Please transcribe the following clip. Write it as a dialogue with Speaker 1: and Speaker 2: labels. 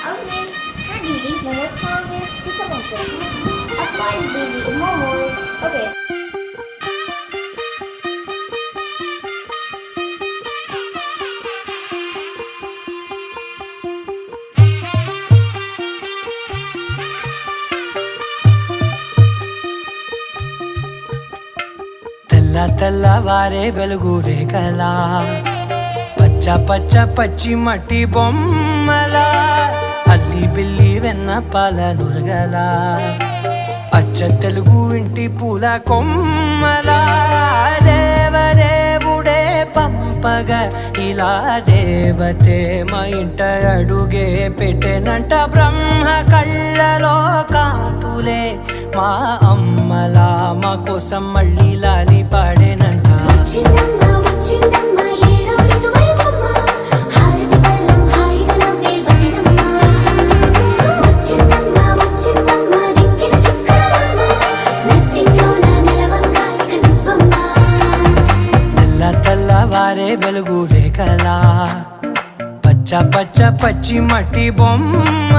Speaker 1: Okay, Nadiri, namaskar. Bisa mo po. Ako ay Dili Momoy. Okay.
Speaker 2: తెల్లవారే వెలుగు రేఖలా పచ్చ పచ్చ పచ్చి మట్టి బొమ్మలా అల్లి బిల్లి వెన్న పాల నురగలా అచ్చ తెలుగు ఇంటి పూల కొమ్మలా దేవదేవుడే పంపగా ఇలా దేవతే మా ఇంట అడుగే పెట్టెనంట బ్రహ్మ కళ్ళలో కాంతులే మా అమ్మలా మా కోసం మళ్ళీ లాలి పాడేనంట.
Speaker 3: వచ్చిందమ్మా వచ్చిందమ్మా ఏడో ఋతువైవమ్మ హారతి పళ్ళం హాయిగా నవ్వే వదినమ్మ వచ్చిందమ్మా వచ్చిందమ్మా దిక్కిన చుక్కలమ్మ నెట్టింట్లోన నిలవంగా ఇక నువ్వమ్మా
Speaker 2: తెల్లవారే వెలుగు రేఖలా పచ్చ పచ్చ పచ్చి మట్టి బొమ్మ